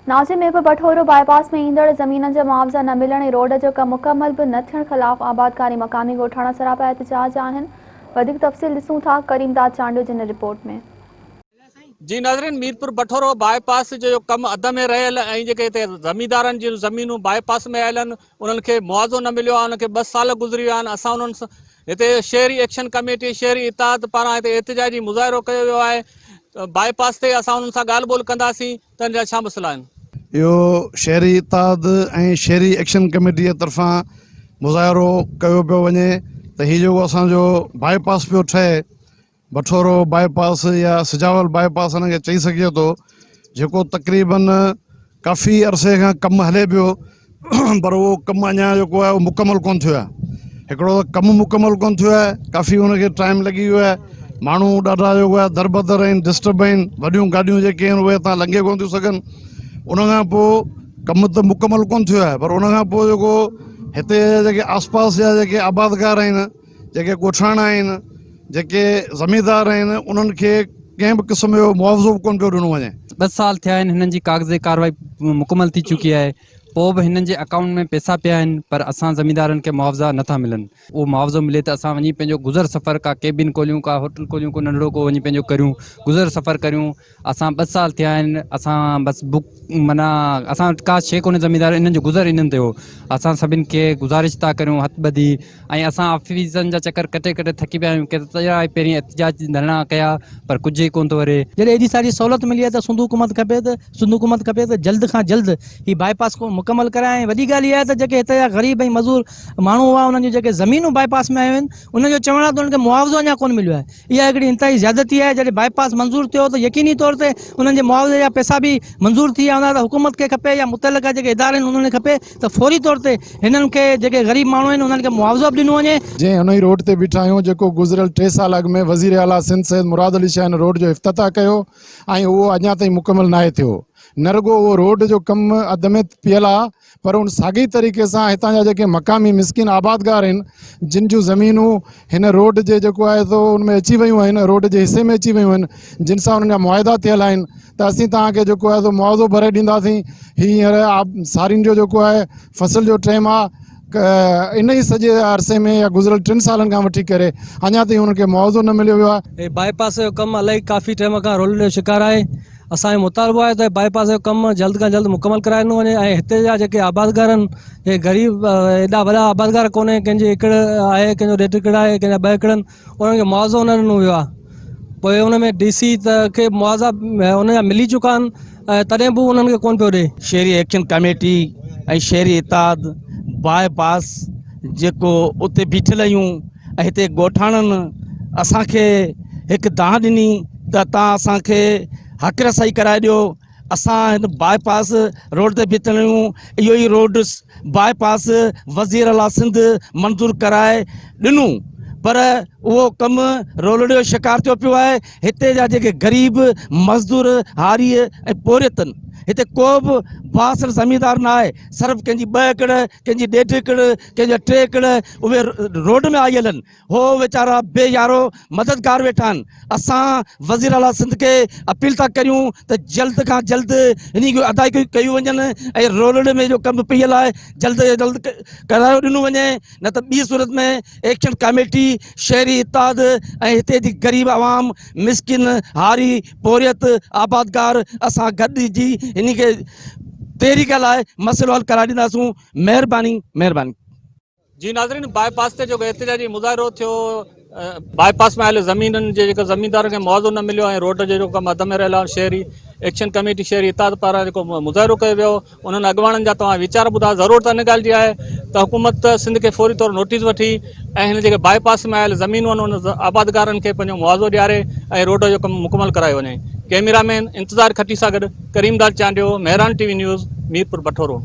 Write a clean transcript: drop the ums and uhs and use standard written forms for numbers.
Nazim Mirpur बठोरो bypass में ईंदड़ ज़मीन जा मुआवज़ा न मिलण ऐं रोड जो कम मुकम्मल भी न थियण ख़िलाफ़ आबादकारी मक़ामी ॻोठाणा सरापा एहतजाज आहिनि। वधीक तफ़सील ॾिसूं था करीमदाद चांडियो जिन रिपोर्ट में। जी नाज़रीन, मीरपुर बठोरो बाईपास जो कम अध में रहियल ऐं जेके हिते ज़मींदारनि जूं ज़मीनूं बाईपास में आयल आहिनि उन्हनि खे मुआवज़ो न मिलियो आहे। उनखे 2 साल गुज़री विया आहिनि। असां उन्हनि सां हिते शहरी एक्शन कमेटी शहरी इताद पारां हिते एहतजाजी मुज़ाहिरो कयो वियो आहे। बाईपास ते असां उन्हनि सां ॻाल्हि ॿोल कंदासीं त हिन जा छा मसइला आहिनि। यो शहरी इताद ऐं शहरी एक्शन कमेटी तरफां मुज़ाहिरो कयो पियो वञे त हीउ जेको असांजो बाईपास पियो ठहे बठोरो बाईपास या सिजावल बाईपास हिनखे चई सघिजे थो, जेको तक़रीबन काफ़ी अरसे खां कमु हले पियो पर उहो कमु अञा जेको आहे उहो मुकमल कोन थियो आहे। हिकिड़ो त कमु मुकमल कोन थियो आहे, काफ़ी हुनखे टाइम लॻी वियो आहे। माण्हू ॾाढा जेको आहे दरबदर आहिनि, डिस्टर्ब आहिनि। वॾियूं गाॾियूं जेके आहिनि उहे हितां लंघे कोन थियूं सघनि। उनखां पोइ कमु त मुकमल कोन थियो आहे पर उनखां पोइ जेको हिते जेके आसपास जा जेके आबादकार आहिनि, जेके ॻोठाणा आहिनि, जेके ज़मींदार आहिनि, उन्हनि खे कंहिं बि क़िस्म जो मुआवज़ो कोन पियो ॾिनो वञे। 2 साल थिया आहिनि हिननि जी कागज़ी कार्रवाई मुकमल थी चुकी आहे, पोइ बि हिननि जे अकाउंट में पैसा पिया आहिनि पर असां ज़मींदारनि खे मुआवज़ा नथा मिलनि। उहो मुआवज़ो मिले त असां वञी पंहिंजो गुज़र सफ़र का केबिन खोलियूं, का होटल खोलियूं, को नंढिड़ो को वञी पंहिंजो करियूं, गुज़र सफ़र करियूं। असां 2 साल थिया आहिनि, असां बसि बुक माना असां का शइ कोन्हे ज़मींदार इन्हनि जो गुज़र इन्हनि ते हो। असां सभिनि खे गुज़ारिश था करियूं हथ ॿधी ऐं असां ऑफिसनि जा चकर कटे कटे थकी पिया आहियूं। केतिरा पहिरीं एहतजाज धरना कया पर कुझु ई कोन थो वरे। जॾहिं एॾी सारी सहूलियत मिली आहे त सिंध हुकूमत खपे त जल्द खां जल्द ही बाईपास को मुकमल कराए। वॾी ॻाल्हि इहा आहे त जेके हिते जा ग़रीब ऐं मज़दूर माण्हू हुआ उन्हनि जूं जेके ज़मीनूं बाईपास में आयूं आहिनि उन्हनि जो चवण आहे त उन्हनि खे मुआवज़ो अञा कोन मिलियो आहे। इहा हिकिड़ी इंतहाई ज़्यादती आहे। जॾहिं बाईपास मंज़ूर थियो त यकीनी तौर ते उन्हनि जे मुआवज़े जा पैसा बि मंज़ूर थी विया हूंदा त हुकूमत खे खपे या मुतलका जेके इदारा आहिनि उन्हनि खे खपे त फौरी तौर ते हिननि खे जेके ग़रीब माण्हू आहिनि उन्हनि खे मुआवज़ो बि ॾिनो वञे। जंहिं हुन ई रोड ते बीठा आहियूं जेको गुज़िरियल 3 साल अॻु में वज़ीर आला सिंध सैयद मुराद अली शाह रोड जो इफ़्तिताह कयो ऐं उहो अञा ताईं मुकमल नाहे थियो। न रुगो उहो रोड जो कमु अध में पियल आहे पर उन साॻी तरीक़े सां हितां जा जेके मक़ामी मिसकिन आबादगार आहिनि जिन जूं ज़मीनूं हिन रोड जे जेको आहे तो उनमें अची वियूं आहिनि, रोड जे हिसे में अची वियूं आहिनि, जिन सां उन्हनि जा मुआइदा थियल आहिनि त असीं तव्हांखे जेको आहे तो मुआवज़ो भरे ॾींदासीं। हींअर सारियुनि जो जेको आहे फसल जो टाइम आहे, इन ई सॼे अरसे में या गुज़िरियल 3 सालनि खां वठी करे अञा ताईं उन्हनि खे मुआवज़ो न मिलियो वियो आहे। बाईपास जो कमु इलाही काफ़ी टाइम खां रोल जो शिकार आहे। असांजो मुतालबो आहे त बाईपास जो कमु जल्द खां जल्द मुकमल कराए ॾिनो वञे ऐं हिते जा जेके आबादगार आहिनि, हे ग़रीब एॾा वॾा आबादगार कोन्हे, कंहिंजी एकड़ आहे, कंहिंजो 1.5 एकड़ आहे, कंहिंजा 2 एकड़नि, उन्हनि खे मुआवज़ो न ॾिनो वियो आहे। पोइ उन में DC त खे मुआवज़ा उनजा मिली चुका आहिनि तॾहिं बि उन्हनि खे कोन पियो ॾे। शहरी एक्शन कमेटी ऐं शहरी इताद बाईपास जेको उते बीठल आहियूं ऐं हिते ॻोठाणनि असांखे हिकु दाह ॾिनी त तव्हां असांखे हक़ रसाई कराए ॾियो। असां हिन बाईपास रोड ते बीठल आहियूं। इहो ई रोड बाईपास वज़ीर आला सिंध मंज़ूर कराए ॾिनूं पर उहो कमु रोलड़े जो शिकार थियो पियो आहे। हिते जा जेके ग़रीब मज़दूर हारी ऐं पोरियतनि हिते को बि बासर ज़मींदार न आहे। सिर्फ़ु कंहिंजी 2 एकड़, कंहिंजी 1.5 एकड़, कंहिंजा 3 एकड़ उहे रोड में आयल आहिनि। हो वीचारा बेयारो मददगार वेठा आहिनि। असां वज़ीर आला सिंध खे अपील था करियूं त जल्द खां जल्द इन खे अदायगी कयूं वञनि ऐं रोड में जो कमु पियल आहे जल्द खां जल्द करायो ॾिनो वञे, न त ॿी सूरत में एक्शन कमेटी शहरी इताद ऐं हिते जी ग़रीब आवाम मिसकिन हारी पोरियत आबादगार असां गॾिजी इन खे तहरीक लाइ मसइलो हल कराए ॾींदासूं। महिरबानी। जी नाज़रीन, बाईपास ते जो एहतजाजी मुज़ाहिरो थियो, बाईपास में आयल ज़मीननि जे जेको ज़मींदारनि खे मुआवज़ो न मिलियो ऐं रोड जो कमु अध में रहियल आहे। शहरी एक्शन कमेटी शहरी इताद पारां जेको मुज़ाहिरो कयो वियो उन्हनि अॻुवाणनि जा तव्हां वीचार ॿुधा। ज़रूरत इन ॻाल्हि जी आहे त हुकूमत सिंध खे फौरी तौरु नोटिस वठी ऐं हिन जेके बाईपास में आयल ज़मीनूं आहिनि उन आबादगारनि खे पंहिंजो मुआवज़ो ॾियारे ऐं रोड जो कमु मुकमल करायो वञे। कैमरामैन इंतज़ार खटी सां गॾु करीमदाद चांडियो, मेहरान TV न्यूज़, मीरपुर बठोरो।